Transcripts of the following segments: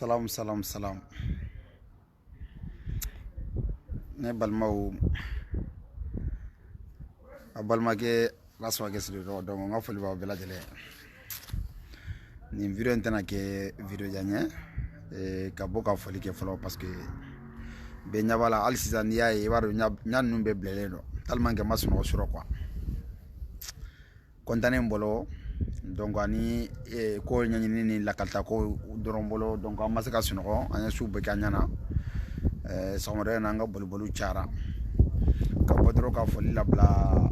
Salam salam salam. Ne balmaw abalmake raswa ke sidi do donc nga foli ba bela jele ni video intena ke video janye ka boka foli ke folo parce que be nyabala al season yayi waru nyan numbe blele do tellement que masu no suro quoi kontane mbolo donc ani ko nyani ni lakalta ko dorombolo donc amasaka suno anya sube kanyana somore nanga bolbolu chara ka bodro ka foli la bla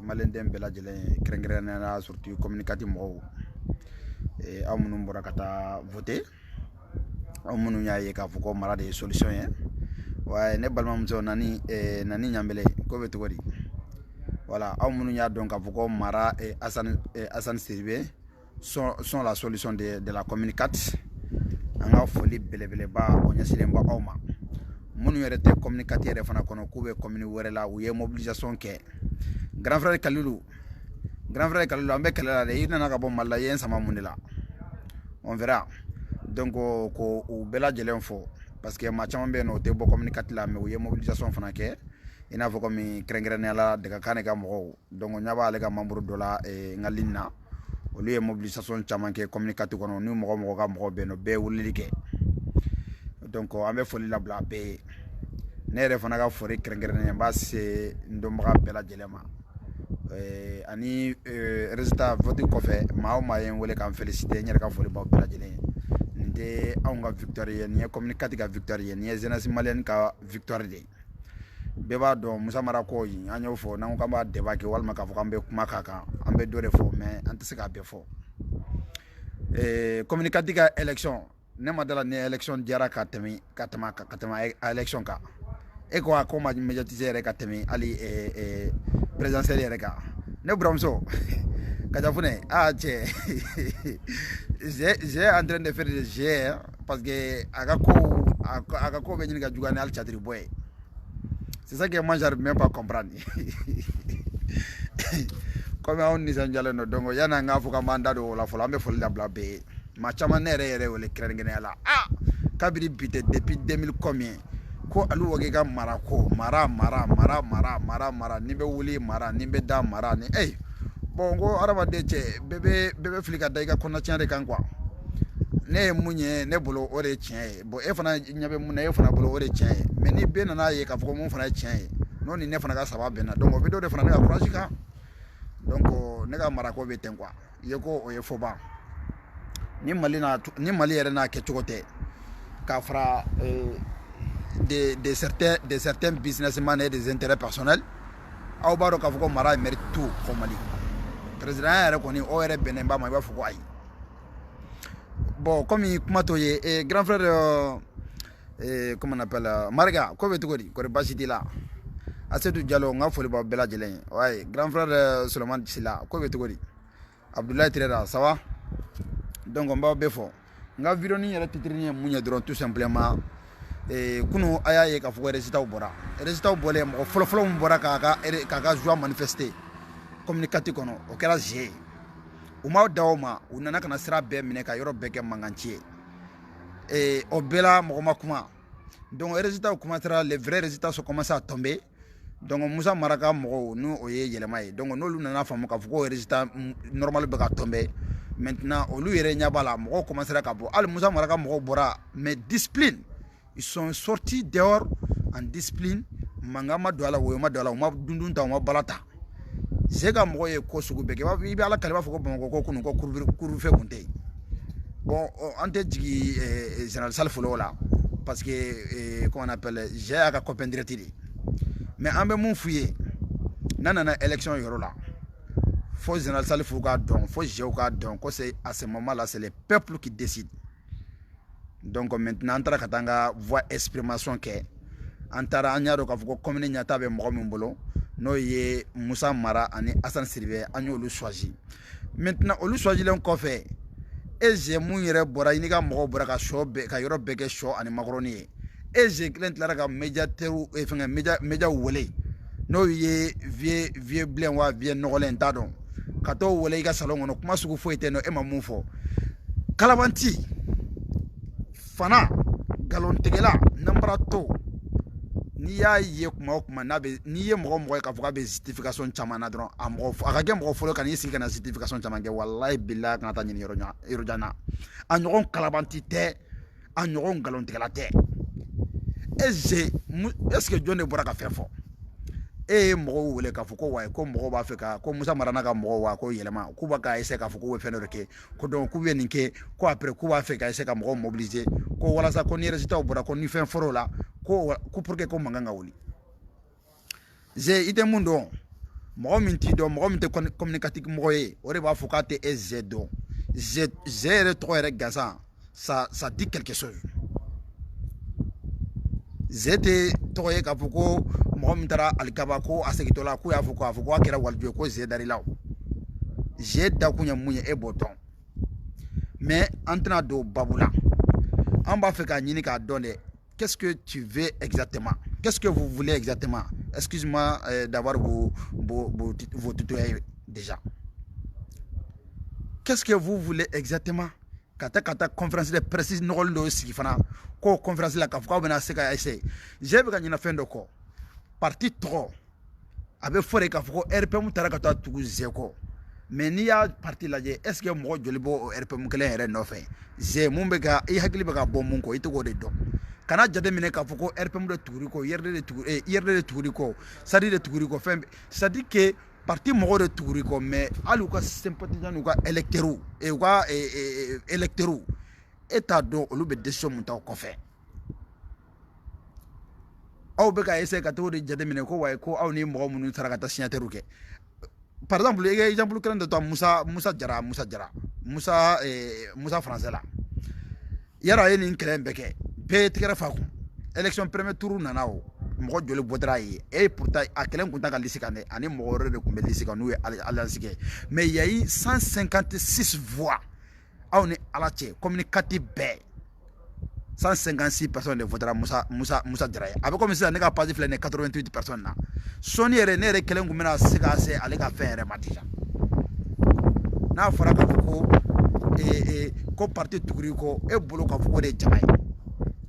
malendem bela jele krengrena na surtout communicatif mo amunu mbora kata voter amunu nyaaye ka fuko mara des solutions hein ouais ne balma mzo nani nani nyambele ko betugori voilà amunu nya donc ka fuko mara Hassan Siribé sont la solution de la communicate anga foli belebele ba onya silemba oma munu yerete communicateur fana kono kube commune werela uye mobilisation ke grand frère Kalulu ambe kala de ina na ka bon malla yen sama munila on verra donc ko u bela jelen fo parce que ma chama be no te bo communicateur la me uye mobilisation fana ke ina fo comme krengrene la de ka kane ka mo donc nyaba ale ka membre de la ngalinna o lieu mobilisation chama ke communicateur kono ni mo ka mo be no be wulike donc ambe foli la bla be nere fana ka fori krengrene ba se ndomba bela jelema ani résultat vote ko fe maaw mayen wole kan féliciter ñer ka foli ba bela jele nde awnga victoire ni communicateur ka victoire ni jeunesse malienne ka victoire de beba do Musa Mara ko yi anyo fo na ko ba débat ke walma ka fo kambe kuma kaka ambe dore fo mais antese ka be fo communicateur ka élection ne madala ne élection diara ka temi élection ka e ko akoma médiatiser ka temi ali présidentiel reka ne bramso kajafune j'ai en train de faire des jeux parce que aga ko be ni ga jugane al chatri boy c'est ça que moi j'arrive même pas à comprendre comme on ni sanjale no dongo yana ngafu ka mandado la fola me fola bla be ma chama nere wole krengene la kabiri bite depuis 2000 combien ko alu woge ga marako mara ni be wuli mara ni be da mara ni bongo araba deche bebe flika daiga konna tiare kan quoi ne munye ne bolo ore tien bo e fana nyabe mun e fana bolo ore tien mais ni be na ye ka foko mun fana tien non ni ne fana ga saba be na donc be do de fana ga courage ka donc ne ga marako be ten quoi ye ko o ye foba ni mali yere na ke chokote ka fra de certains businessmen et des intérêts personnels aw baro ka foko mara mérite tout ko mali président yere ko ni o yere benemba ma ba foko ay bon comme grand frère comment on appelle Marga ko betugori ko basiti la Asedou Diallo nga foli ba bela jelen ouais grand frère Suleiman Sila ko betugori Abdoulaye Tirera ça va donc on va befo nga video ni yela titrini munya dron tout simplement kunu ayaye ka fo résultat bolé mo folo mo bora ka joie manifester communicatif kono o kera g uma dawma unana kana sira be mine ka yoro beke mangantie o bela mo makuma donc résultat commencera les vrais résultats sont commencé à tomber donc Musa Maraka mo nu oye yelema yi donc no lu nana famu ka fuko résultat normal be ka tomber maintenant au lu yere nyabala mo commencera ka bo al Musa Maraka mo bora mais discipline ils sont sortis dehors en discipline mangama doala woyoma doala ma dundun ta ma balata zega mo ye ko sugu beke wa bi ala kalba foko ko kunu ko kurbu fe kunte bon ante digi général Salfolo là parce que comment on appelle j'ai aka copain direct mais ambe mon fouiller nanana élection yoro là faut général Salfolo ka donc faut j'ai ka donc c'est à ce moment là c'est le peuple qui décide donc maintenant antara katanga voix exprimation ke antara anyaro ka foko commune nyata be mo mbolo no ye Musa Mara ani Hassan Siribé anyo lu choisi maintenant olu choisi len ko fait et j'ai mun yere bora ini ka mo bora ka show be ka yoro beke show ani macaroni et j'ai client la ka médiateur e fenga média wolé no ye vie blanc wa vie nogolen tadon ka to wolé ka salon no kuma sugu fo ite no e ma mun fo kalabanti fana galontigɛla namarato n'i y'a ye kuma o kuma n'i ye mɔgɔ mɔgɔ ye k'a fɔ k'a bɛ justification caman na dɔrɔn a ka kɛ mɔgɔ fɔlɔ ka n'i sigi ka na justification caman kɛ walayi bilahi kana taa ɲini yɔrɔ jan na a ɲɔgɔn kalabanti tɛ a ɲɔgɔn galontigɛla tɛ est-ce que jɔn de bɔra ka fɛn fɔ e ye mɔgɔw wele k'a fɔ ko wayi ko mɔgɔw b'a fɛ ka ko Musa Mara n'a ka mɔgɔw wa ko yɛlɛma k'u b'a ka essayer k'a fɔ k'u bɛ fɛn dɔ de kɛ ko donc k'u bɛ nin kɛ ko après k'u b'a fɛ ka essayer ka mɔgɔw mobiliser ko walasa ko ni résultat bɔra ko ni fɛn fɔr'o la ko pour que ko mankan ka wuli i tɛ mun dɔn mɔgɔ min t'i dɔn mɔgɔ min tɛ communicatif mɔgɔ ye o de b'a fɔ k'a tɛ e Z dɔn Z yɛrɛ tɔgɔ yɛrɛ gansan ça dit quelque chose Z tɛ tɔgɔ ye k'a fɔ ko mɔgɔ min taara alikaba ko a segintɔ la k'u y'a fɔ k'a kɛra waliju ye ko Z darila Z dakun ye mun ye e b'o dɔn mais an tɛna don babu la an b'a fɛ k'a ɲini k'a dɔn dɛ qu'est-ce que tu veux exactement qu'est-ce que vous voulez exactement excuse-moi d'avoir vos tutoyés déjà qu'est-ce que vous voulez exactement ka taa conférence de presse nɔgɔlen dɔ sigi fana ko conférence la k'a fɔ k'aw bɛna se ka essayer je bɛ ka ɲinɛ fɛn dɔ kɔ parti tɔgɔ a bɛ fɔ de k'a fɔ ko RPM taara ka taa tugu Z kɔ mais n'i y'a parti lajɛ est-ce que mɔgɔ joli b'o RPM kelen yɛrɛ nɔfɛ Z mun bɛ ka i hakili bɛ ka bɔ mun kɔ i tɛ k'o de dɔn kana jateminɛ k'a fɔ ko RPM de tuguri kɔ IRD de tuguri kɔ SADI de tuguri kɔ fɛn c'est à dire que parti mɔgɔw de tuguri kɔ mais hali u ka sympathisants n'u ka électeurs e t'a dɔn olu bɛ décision mun ta o kɔfɛ aw bɛ ka essayer ka t'o de jateminɛ ko wayi ko aw ni mɔgɔ minnu taara ka taa signataires kɛ par exemple i ka exemple kelen dɔ ta Musa Jara Musa français la yara a ye nin kɛlɛ in bɛɛ kɛ bɛɛ tigɛra fa kun élection premier tour nana o mɔgɔ joli bɔdara ye et pourtant a kɛlɛ kun t'a ka liste kan dɛ ani mɔgɔ wɛrɛ de kun bɛ liste kan n'u ye alliance kɛ mais il y a eu 156 voix aw ni ala cɛ communicatif bɛɛ 156 personnes de votera Musa Jara ye a bɛ komi sisan ne ka page filɛ nin 88 personnes na sɔɔni yɛrɛ ne yɛrɛ kelen kun bɛna se ka se ale ka fɛn yɛrɛ ma déjà n'a fɔra k'a fɔ ko parti tuguri ko e bolo k'a fɔ ko de ye jama ye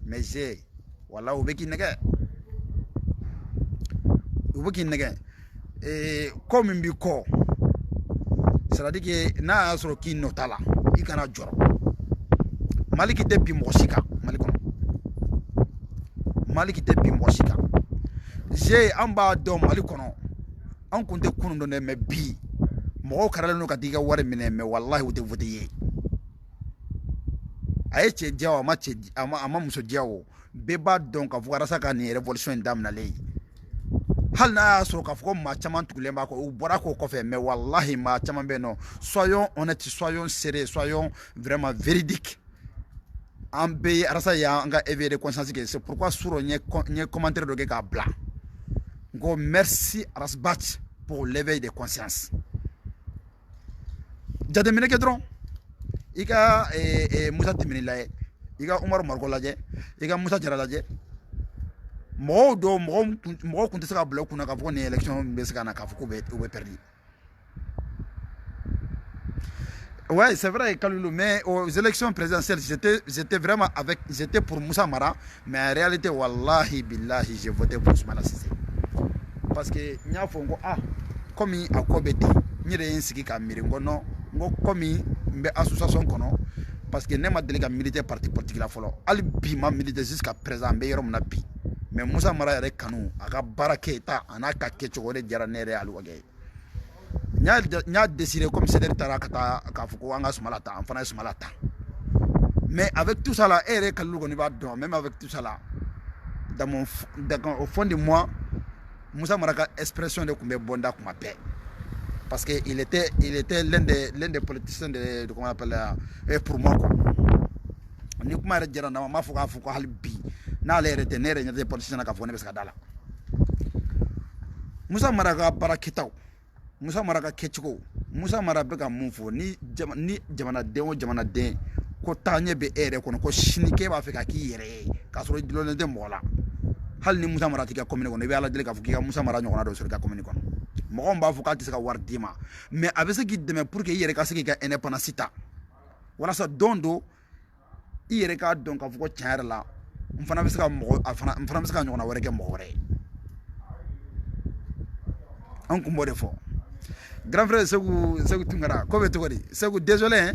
mais je wala u bɛ k'i nɛgɛ ko min b'i kɔ c'est à dire que n'a y'a sɔrɔ k'i nɔ t'a la i kana jɔrɔ Maliki tɛ bi mɔgɔ si kan Mali kɔnɔ Maliki tɛ bi mɔgɔ si kan je an b'a dɔn Mali kɔnɔ an kun tɛ kunun dɔn dɛ mais bi mɔgɔw karalen don ka t'i ka wari minɛ mais wallahi u tɛ voter ye a ye cɛ diya o a ma muso diya o bɛɛ b'a dɔn k'a fɔ walasa ka nin révolution in daminɛlen hali n'a y'a sɔrɔ k'a fɔ ko maa caman tugulen b'a kɔ u bɔra k'o kɔfɛ mais wallahi maa caman bɛ yen nɔ soyons honnêtes soyons sérieux soyons vraiment véridiques an bɛɛ ye arasa y'an ka éveil de conscience kɛ c'est pourquoi surɔ n ye commentaire dɔ kɛ k'a bila n ko merci Arasbach pour l'éveil de conscience jateminɛ kɛ dɔrɔn i ka Musa Temini lajɛ i ka Umaru Mariko lajɛ i ka Musa Jara lajɛ mɔgɔw dɔw mɔgɔw kun tɛ se ka bila u kunna k'a fɔ ko nin élection bɛ se ka na k'a fɔ k'u bɛ perdre ouais c'est vrai Kalulu mais aux élections présidentielles j'étais pour Musa Mara mais en réalité wallahi billahi j'ai voté pour Soumana Cissé parce que n y'a fɔ n ko komi a ko bɛ ten n yɛrɛ ye n sigi ka miiri n ko non n ko komi n bɛ association kɔnɔ parce que ne ma deli ka militer parti politique la fɔlɔ hali bi ma militer jusqu'à présent n bɛ yɔrɔ min na bi mais Musa Mara yɛrɛ kanu a ka baara kɛta a n'a ka kɛcogo de diyara ne yɛrɛ ye Aluwagɛ ye n y'a décidé comme CDR taara k'a fɔ ko an ka Sumala ta an fana ye Sumala ta mais avec tout ça là e yɛrɛ Kalilu kɔni b'a dɔn même avec tout ça là au fond de moi Musa Mara ka expression de tun bɛ bɔ n da kuma bɛɛ parce que il était l'un des politiciens de comment on appelle pour moi quoi ni kuma yɛrɛ jɛra n na n m'a fɔ k'a fɔ ko hali bi n'ale yɛrɛ tɛ ne yɛrɛ ɲɛ tɛ politicien na k'a fɔ ne bɛ se ka da la Musa Mara ka baara kɛtaw Musa Mara ka kɛcogo Musa Mara bɛ ka mun fɔ ni jamanaden o jamanaden ko taaɲɛ bɛ e yɛrɛ kɔnɔ ko sini k'e b'a fɛ ka k'i yɛrɛ ye k'a sɔrɔ i dulonlen tɛ mɔgɔ la hali ni Musa Mara t'i ka commune kɔnɔ i bɛ Ala deli k'a fɔ k'i ka Musa Mara ɲɔgɔnna dɔ sɔrɔ i ka commune kɔnɔ mɔgɔw b'a fɔ k'a tɛ se ka wari d'i ma mais a bɛ se k'i dɛmɛ pour que i yɛrɛ ka se k'i ka indépendance ta walasa don do i yɛrɛ k'a dɔn k'a fɔ ko tiɲɛ yɛrɛ la n fana bɛ se ka ɲɔgɔnna wɛrɛ kɛ mɔgɔ wɛrɛ ye an kun b'o de fɔ grand frère Segu Tunkara ko bɛ cogo di Segu désolé hein?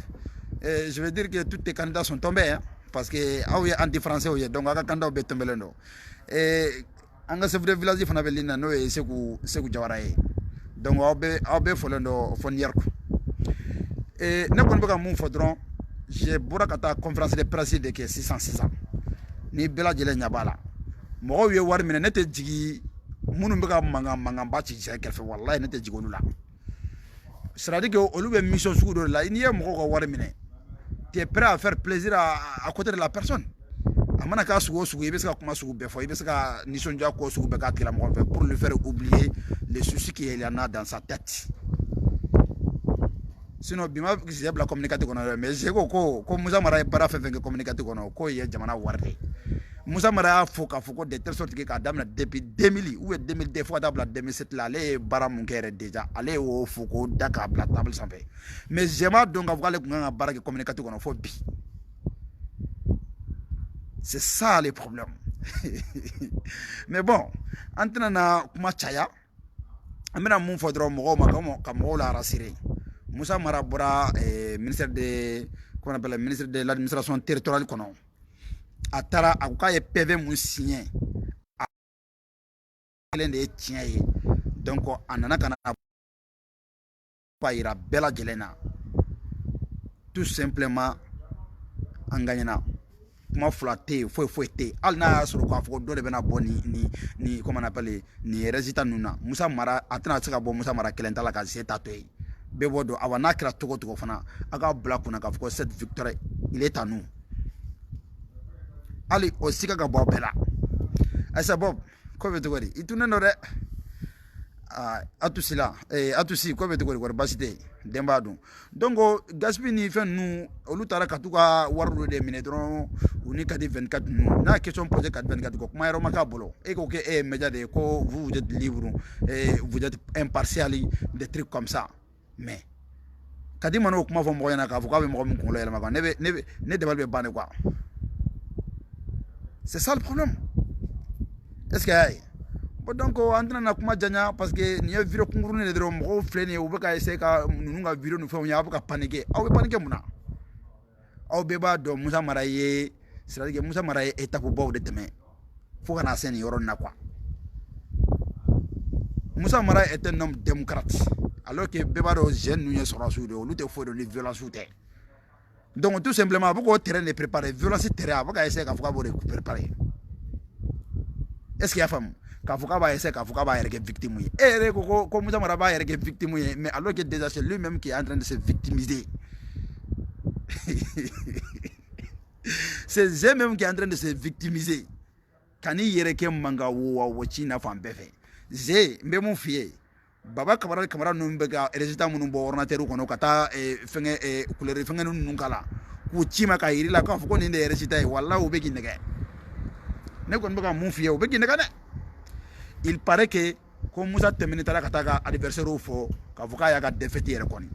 Je veux dire que tous tes candidats sont tombés hein? Parce que aw ye anti français ye donc aw ka candidat bɛɛ tɛmɛlen don an ka chef de village fana bɛ lin na n'o ye Segu Jawara ye donc aw bɛɛ fɔlen don fo Niyarku ne kɔni bɛ ka mun fɔ dɔrɔn je bɔra ka taa conférence de presse de kɛ sisan ni bɛɛ lajɛlen ɲɛ b'a la mɔgɔw ye wari minɛ ne tɛ jigin minnu bɛ ka mankanba ci cɛ kɛrɛfɛ wallahi ne tɛ jigin olu la c'est à dire que olu bɛ mission sugu dɔ de la n'i ye mɔgɔw ka wari minɛ tu es prêt à faire plaisir à côté de la personne a mana k'a sugu o sugu i bɛ se ka kuma sugu bɛɛ fɔ i bɛ se ka nisɔndiya ko sugu bɛɛ k'a tigilamɔgɔ fɛ pour lui faire oublier les soucis qu'il y en a dans sa tête sinon bi ma sɛ bila communicateur kɔnɔ dɛ mais Seko ko Musa Mara ye baara fɛn fɛn kɛ communicateur kɔnɔ k'o ye jamana wari de ye Musa Mara y'a fɔ k'a fɔ ko de telle sorte que k'a daminɛ depuis 2000 ou 2002 fo ka taa bila 2007 la ale ye baara mun kɛ yɛrɛ déjà ale y'o fɔ k'o da k'a bila table sanfɛ mais je m'a dɔn k'a fɔ k'ale tun kan ka baara kɛ communicateur kɔnɔ fo bi c'est ça le problème mais bon an tɛna na kuma caya an bɛna mun fɔ dɔrɔn mɔgɔw ma ka mɔgɔw la rassurer Musa Mara bɔra ministère de l'administration territoriale kɔnɔ a taara a ko k'a ye PV mun signé a kelen de ye tiɲɛ ye donc a nana ka na yira bɛɛ lajɛlen na tout simplement an gagnera kuma fila tɛ yen foyi tɛ yen hali n'a y'a sɔrɔ k'a fɔ ko dɔ de bɛna bɔ ni comment on appelle ni résultat ninnu na Musa Mara a tɛna se ka bɔ Musa Mara kelen ta la ka se ta to yen bɛɛ b'o dɔn awa n'a kɛra cogo cogo fana a k'a bila kunna k'a fɔ ko cette victoire il est à nous hali o siga ka bɔ a bɛɛ la ayisa Bob ko bɛ cogo di i tunnen don dɛ Atusi la Atusi ko bɛ cogo di kɔri baasi tɛ yen denbaya dun donc Gaspi ni fɛn ninnu olu taara ka t'u ka wari dɔ de minɛ dɔrɔn u ni Kadi 24 ninnu n'a question posé Kadi 24 ko kuma yɔrɔ ma k'a bolo e ko k'e ye média de ye ko vous êtes libre vous êtes impartial des trucs comme ça mais Kadi mana o kuma fɔ mɔgɔ ɲɛna k'a fɔ k'a bɛ mɔgɔ min kunkolo yɛlɛma quoi ne dabali bɛ ban de quoi c'est ça le problème est-ce que y'a ye bon donc an tɛna na kuma janya parce que nin ye vidéo kunkurunin de dɔrɔn mɔgɔw filɛ nin ye u bɛ ka essayer ka ninnu ka vidéo ni fɛnw ye aw bɛ ka paniquer aw bɛ paniquer mun na aw bɛɛ b'a dɔn Musa Mara ye c'est-à-dire que Musa Mara ye étape baw de tɛmɛ fo ka na se nin yɔrɔ in na quoi Musa Mara est un homme démocrate alors que bɛɛ b'a dɔn jeunes ninnu ye sɔrɔdasiw de ye olu tɛ foyi dɔn ni violence tɛ donc tout simplement a bɛ k'o terrain de préparer violence terrain a bɛ ka essayer k'a fɔ k'a b'o de préparer est-ce que y'a faamu k'a fɔ k'a b'a essayer k'a fɔ k'a b'a yɛrɛ kɛ victime ye e yɛrɛ ko Musa Mara b'a yɛrɛ kɛ victime ye mais alors que déjà c'est lui-même qui est en train de se victimiser c'est lui-même qui est en train de se victimiser kan'i yɛrɛ kɛ manga wo ci na fan bɛɛ fɛ n bɛ mun f'i ye Baba Kamara ninnu bɛ ka résultat minnu bɔ ordinateur kɔnɔ ka taa fɛngɛ couleur fɛngɛ ninnu k'a la k'u ci ma k'a yir'i la k'a fɔ ko nin de ye résultat ye walahi u bɛ k'i nɛgɛ ne kɔni bɛ ka mun f'i ye u bɛ k'i nɛgɛ dɛ il paraît que ko Musa tɛmɛnen taara ka taa ka adversaire fɔ k'a fɔ k'a y'a ka défaite yɛrɛ kɔni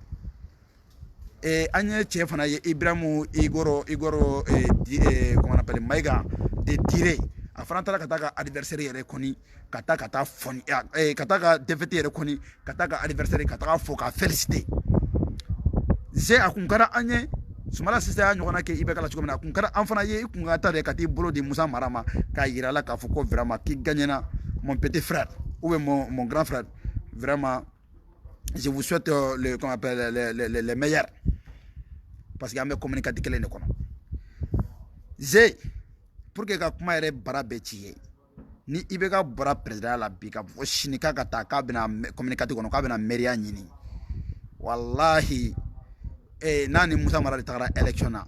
an ye cɛ fana ye Ibrahim Igoro comment on appelle Maïga de Dire a fana taara ka taa ka adversaire yɛrɛ kɔni ka taa fɔni ka taa ka défaite yɛrɛ kɔni ka taa ka adversaire ka taa fɔ ka féliciter a kun kɛra an ye Sumala Sise y'a ɲɔgɔnna kɛ IBK la cogo min na a kun kɛra an fana ye i kun ka taa de ka t'i bolo di Musa Mara ma k'a yira la k'a fɔ ko vraiment k'i gagnera mon petit frère ou bien mon grand frère vraiment je vous souhaite le comment on appelle les meilleurs parce que an bɛ communicateur kelen de kɔnɔ pour que ka kuma yɛrɛ bara bɛɛ ci ye ni IBK bɔra président la bi ka fɔ sini k'a ka taa k'a bɛna communicateur kɔnɔ k'a bɛna mairia ɲini wallahi n'a ni Musa Mara de tagara élection na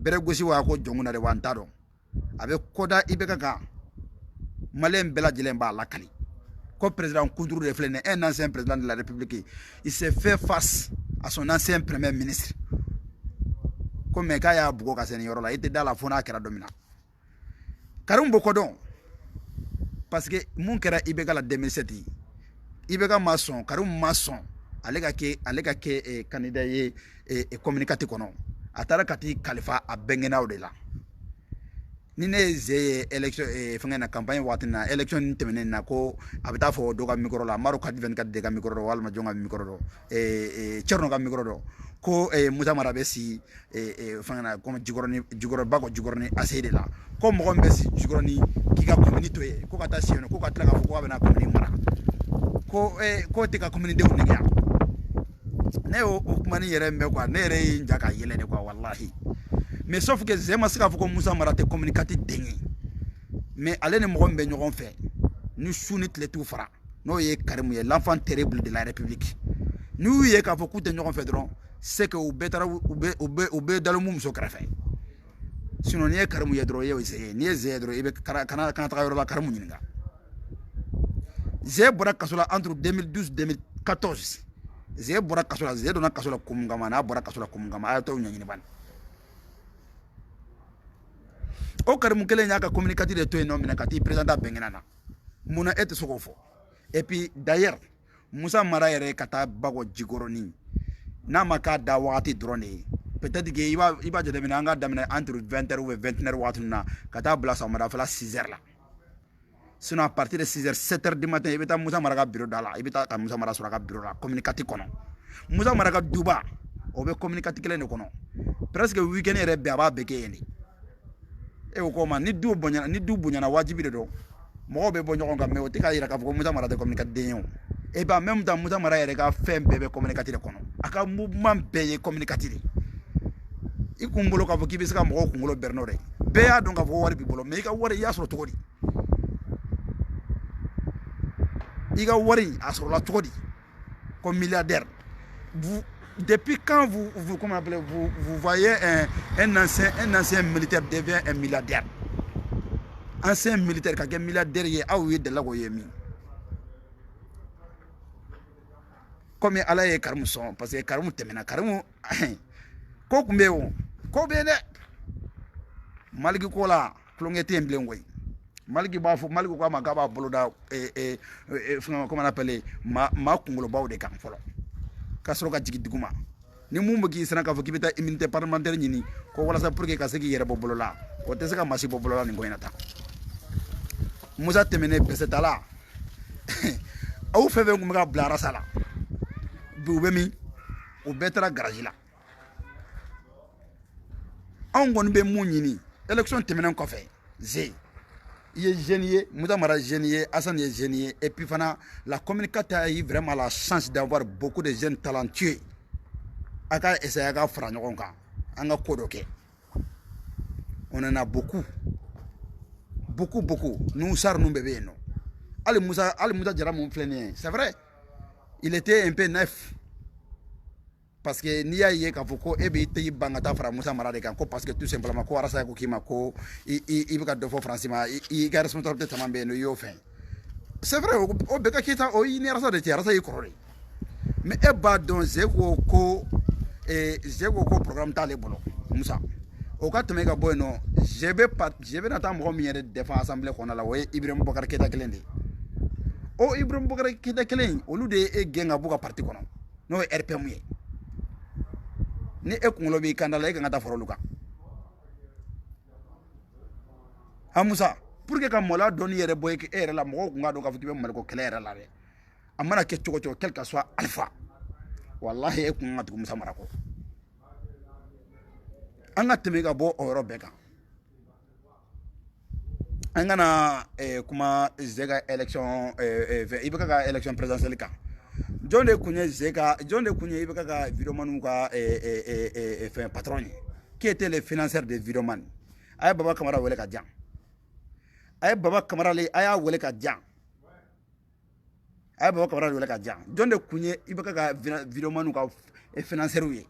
bɛrɛ gosi wa ko jɔngun na de wa n t'a dɔn a bɛ kɔda IBK kan maliyɛn bɛɛ lajɛlen b'a lakali ko président Kountouroup de filɛ nin ye un ancien président de la République il s'est fait face à son ancien premier ministre ko mais k'a y'a bugɔ ka se nin yɔrɔ la i tɛ da la fo n'a kɛra don min na Karim b'o kɔ dɔn parce que mun kɛra IBK la 2007 IBK ma sɔn Karim ma sɔn ale ka kɛ candidat ye communicateur kɔnɔ a taara ka t'i kalifa a bɛnkɛnaw de la ni ne ze election fanga na campagne watina election ni temene na ko abita fo do ga micro la maro ka 24 de ga micro do wal ma jonga micro do cerno ga micro do ko Musa Mara be si fanga na ko jigoro bago jigorni asede la ko mo gombe si jigorni ki ga community ye ko ka ta si no ko ka tra ga fo ko abena community mara ko te ka community de ne ya ne o kuma ni yere mbe kwa ne re njaka yele ne kwa wallahi mais sauf que zema sika fo ko Musa Mara te communicatif dengi mais allez ne mo gombe ñogon fe nous souni tle tout fara no ye Karim ye l'enfant terrible de la République nous ye ka fo ku te ñogon fe dron c'est que ou betara ou be dalu mum so krafe sinon ni Karim ye dron ye ose ni ze dron ibe kana ta yoro la Karim ñinga ze bora kasola entre 2012 2014 ze bora kasola ze dona kasola kumngama na bora kasola kumngama ato ñani ban o Karim kele ñaka communicatif de to no minakati président bengenana muna et sokofo et puis d'ailleurs Musa Mara yere kata bago jigoroni na maka da wakati drone peut-être que iba jode mina nga damina entre 20h ou 21h watuna kata bla sa mara fala 6h là sinon à partir de 6h 7h du matin ibeta Musa Mara ka bureau dala ibeta ka Musa Mara sura ka bureau la communicatif kono Musa Mara ka duba o be communicatif kele ne kono presque weekend yere be aba beke yeni e ko ma ni du bonya na wajibi de do mo be bonyo ko me o tika ira ka fo Musa Mara de communicatif de et ben même dans Musa Mara yere ka fem bebe communicatif de kono aka mouvement be communicatif ikumbolo ka fo kibisika mo ko ngolo bernore be ya donc ka fo wari bi bolo me ka wari ya so togodi iga wari asro la togodi comme milliardaire vous depuis quand vous comment appelez vous voyez un ancien militaire devient un milliardaire ancien militaire ka gen milliardaire ye awu de la go yemi comme ala ye Karim son parce que Karim temena Karim ko kumbewo ko bene malgi ko la klongete mblengoy malgi ba fo malgi ko ma gaba boloda comment on appelle ma kungulo bawde kan folo kasro ka jigi duguma ni mumbo gi sana ka fo kibita immunité parlementaire ñini ko wala sa pour que ka segi yere bobolola o te saka masi bobolola ni ngoynata Musa temene besetala au feve ngum ga blara sala bu bemi o betra garage la on gon be muñini élection temene ko fe ze ye génier Musa Mara génier Hassan ye génier et puis fana la communication a eu vraiment la chance d'avoir beaucoup de jeunes talentueux aka essayer ka fara ñogon kan anga kodoke on en a beaucoup nous sar nous bébé non Ali Musa Jara mon flâner c'est vrai il était un peu neuf parce que ni ya ye ka foko e be te bangata fra Musa Mara de kan ko parce que tout simplement ko arasa ko kima ko i be ka do fo francima i ga responsabilité tamambe no yo fin c'est vrai o be ka kita o i ni arasa de ti arasa i korore mais e ba don zeko ko programme ta le bolo Musa o ka teme ka boy no je vais na ta mo mi yere défense assemblée kona la way Ibrahim Bokar Keita kelende o Ibrahim Bokar Keita kelen olu de e genga buka parti kono no RPM ye ni e kungulo bi kandala e kan ta foro luka Musa pour que ka mola don yere boy ke ere la mo ko ngado ka futi be mal ko clair la re amana ke choco quel que soit alpha wallahi e kun ngatu Musa Mara ko anga teme ga bo oro beka angana kuma zega election ibeka ga election présidentielle ka jonde kunye ibeka ga vidéoman ka fait patron qui était le financier de vidéoman ay baba kamara wele ka jang ay baba kamara le aya wele ka jang ay baba kamara wele ka jang jonde kunye ibeka ga vidéoman ka financier wi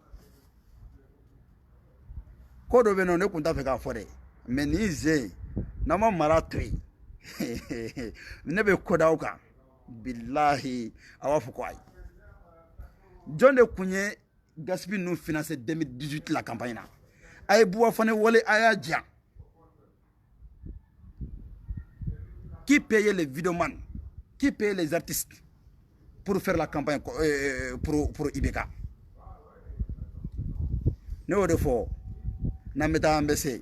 ko do beno ne kunta fe ka fore mais ni ze na ma mara toy ne be kodaw ka billahi awafu ko ay jonde kunye gaspi nous financer 2018 la campagne na ay buwa fane wole aya dia qui paye les vidéomans qui paye les artistes pour faire la campagne pour Ibeka ne o de fo na meta ambese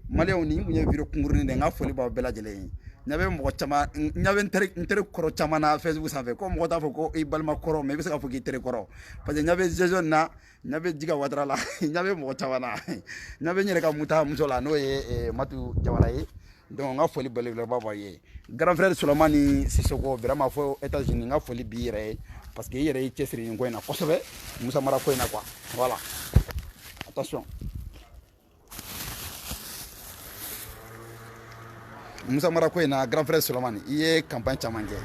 maliyɛnw ni kun ye video kunkurunin de n ka foli b'aw bɛɛ lajɛlen ye ɲa bɛ mɔgɔ caman ɲa bɛ n teri kɔrɔ caman na Facebook sanfɛ ko mɔgɔ t'a fɔ ko i balima kɔrɔ mais i bɛ se k'a fɔ k'i teri kɔrɔ parce que ɲa bɛ Jason na ɲa bɛ Jiga Watara la ɲa bɛ mɔgɔ caman na ɲa bɛ n yɛrɛ ka muta muso la n'o ye Matu Jawara ye donc n ka foli belebeleba b'aw ye grand frère Sulemani Sisoko vraiment fo États-Unis n ka foli b'i yɛrɛ ye parce que i yɛrɛ y'i cɛsiri nin ko in na kosɛbɛ Musa Mara ko in na quoi voilà attention Musa Mara ko in na grand frère Sulemani i ye campagne caman kɛ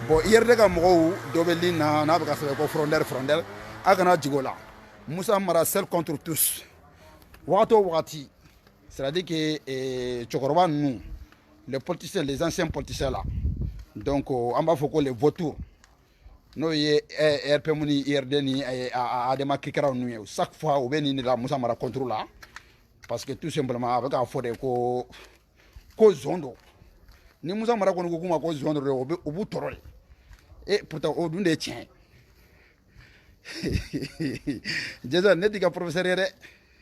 bon i yɛrɛ de ka mɔgɔw dɔ bɛ lin na n'a bɛ ka sɛbɛn ko frondeur a kana jigin o la Musa Mara seul contre tous wagati o wagati c'est-à-dire que cɛkɔrɔba ninnu les politiciens les anciens politiciens là donc an b'a fɔ ko les vautours n'o ye RPM ni IRD ni Adama Kikaraw ninnu ye chaque fois u bɛ nin de la Musa Mara contre la parce que tout simplement a bɛ k'a fɔ de ko zon don ni Musa Mara kɔni ko k'u ma ko zon don de u b'u tɔɔrɔ de et pourtant o dun de ye tiɲɛ ye Jason ne t'i ka professeur ye dɛ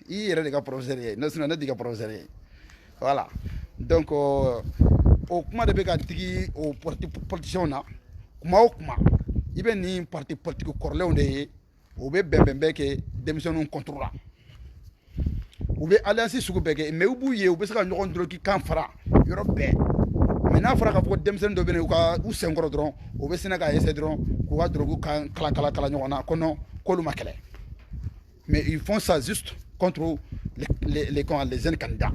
i yɛrɛ de ka professeur ye ne sinon ne t'i ka professeur ye voilà donc o kuma de bɛ ka digi o politiciens na kuma o kuma i bɛ nin parti politique kɔrɔlenw de ye u bɛ bɛnbɛnbɛn kɛ denmisɛnninw contre la u bɛ alliance sugu bɛɛ kɛ mais u b'u ye u bɛ se ka ɲɔgɔn dɔrɔn k'i kan fara yɔrɔ bɛɛ mais n'a fɔra k'a fɔ ko denmisɛnnin dɔ bɛ yen u senkɔrɔ dɔrɔn u bɛ sinna k'a essayer dɔrɔn k'u ka drogue kan kala ɲɔgɔn na ko non k'olu ma kɛlɛ mais ils font ça juste contre les jeunes candidats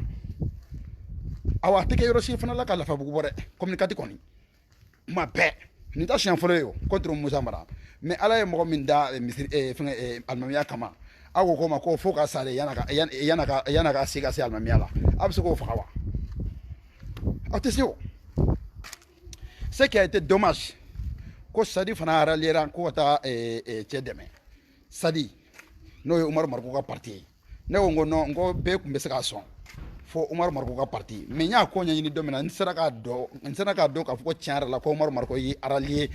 awa a tɛ kɛ yɔrɔ si fana la ka lafabugu bɔ dɛ communicati kɔni kuma bɛɛ nin tɛ siɲɛ fɔlɔ ye o contre Musa Mara mais ala ye mɔgɔ min da fɛngɛ alimamiya kama aw ko k'o ma ko fo ka sa de yan'a ka se alimamiya la a bɛ se k'o faga wa aw tɛ se o ce qui a été dommage ko Sadi fana ralliera ko ka taa cɛ dɛmɛ Sadi n'o ye Umaru Mariko ka parti ye ne ko non n ko bɛɛ tun bɛ se k'a sɔn fo Umaru Mariko ka parti mais n y'a ko ɲɛɲini don min na n sera k'a dɔn k'a fɔ ko tiɲɛ yɛrɛ la ko Umaru Mariko ye rallier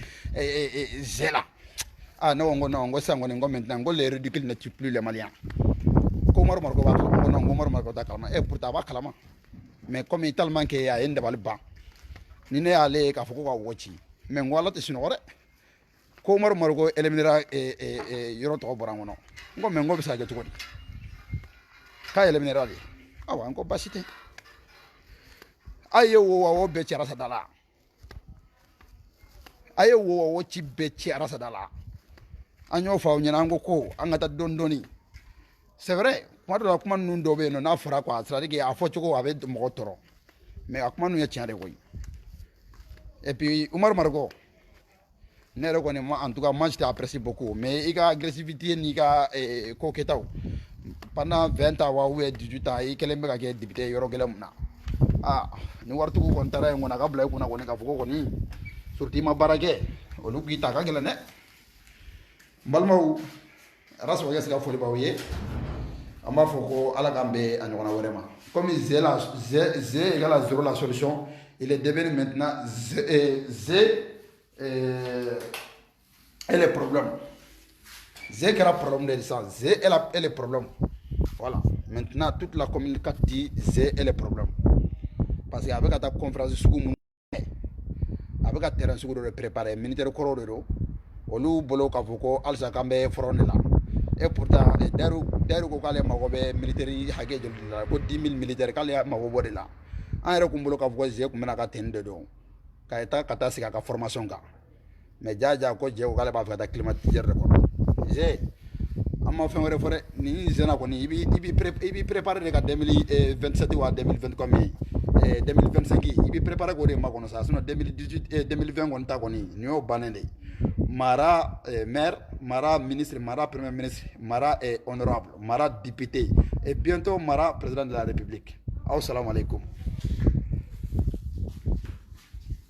Z la ne ko non n ko sisan kɔni n ko maintenant n ko les ridicules ne tuent plus les Maliens ko Umaru Mariko b'a kalama n ko non n ko Umaru Mariko t'a kalama pourtant a b'a kalama mais comme tellement que a ye n dabali ban ni ne y'ale ye k'a fɔ ko ka wo ci mais n ko ala tɛ sunɔgɔ dɛ ko Umaru Mariko éliminera yɔrɔ tɔgɔ bɔra n kɔnɔ n ko mais n ko bɛ se ka kɛ cogo di k'a éliminera de awa n ko baasi tɛ a ye wo bɛɛ ci Arasada la a ye wo ci bɛɛ ci Arasada la an y'o fɔ aw ɲɛna an ko an ka taa dɔɔni dɔɔni c'est vrai kuma dɔ la kuma ninnu dɔw bɛ yen nɔ n'a fɔra quoi c'est à dire que a fɔ cogo a bɛ mɔgɔ tɔɔrɔ mais a kuma ninnu ye tiɲɛ de koyi et puis Umaru Mariko ne yɛrɛ kɔni en tout cas moi j'étais apprécié beaucoup mais i ka agressivité n'i ka ko kɛtaw pendant 20 ans ou 18 ans i kɛlen bɛ ka kɛ député yɔrɔ gɛlɛn mun na ni waritigiw kɔni taara yen kɔni a ka bila i kunna kɔni k'a fɔ ko kɔni surtout i ma baara kɛ olu k'i ta a ka gɛlɛn dɛ n balimaw Arasɔgɔ ka se ka foli b'aw ye an b'a fɔ ko ala k'an bɛn a ɲɔgɔnna wɛrɛ ma comme Z égale à 0 la solution il est devenu maintenant Z et les problèmes Z kɛra problème de sisan Z et les problèmes voilà maintenant toute la communication dit Z et les problèmes parce que a bɛ ka taa conférence sugu minnu kɛ a bɛ ka terrain sugu dɔ de préparer militaire kɔrɔw de don olu bolo k'a fɔ ko halisa k'an bɛ front de la et pourtant Dayiru ko k'ale mago bɛ militaire hakɛ joli de la ko 10 000 militaires k'ale mago b'o de la an yɛrɛ kun bolo k'a fɔ ko Z kun bɛna ka tenue de don ka taa sigi a ka formation kan mais jaa ko Z ko k'ale b'a fɛ ka taa climatiseur de kɔrɔ Z an ma fɛn wɛrɛ fɔ dɛ nin Z na kɔni i b'i préparer de ka 2027 wa 2020 comme 2025 i b'i préparer k'o de makɔnɔ sa sinon 2018 2020 kɔni ta kɔni nin y'o bannen de mara maire mara ministre mara premier ministre mara honorable mara député et bientôt mara président de la république aw salamu alaikum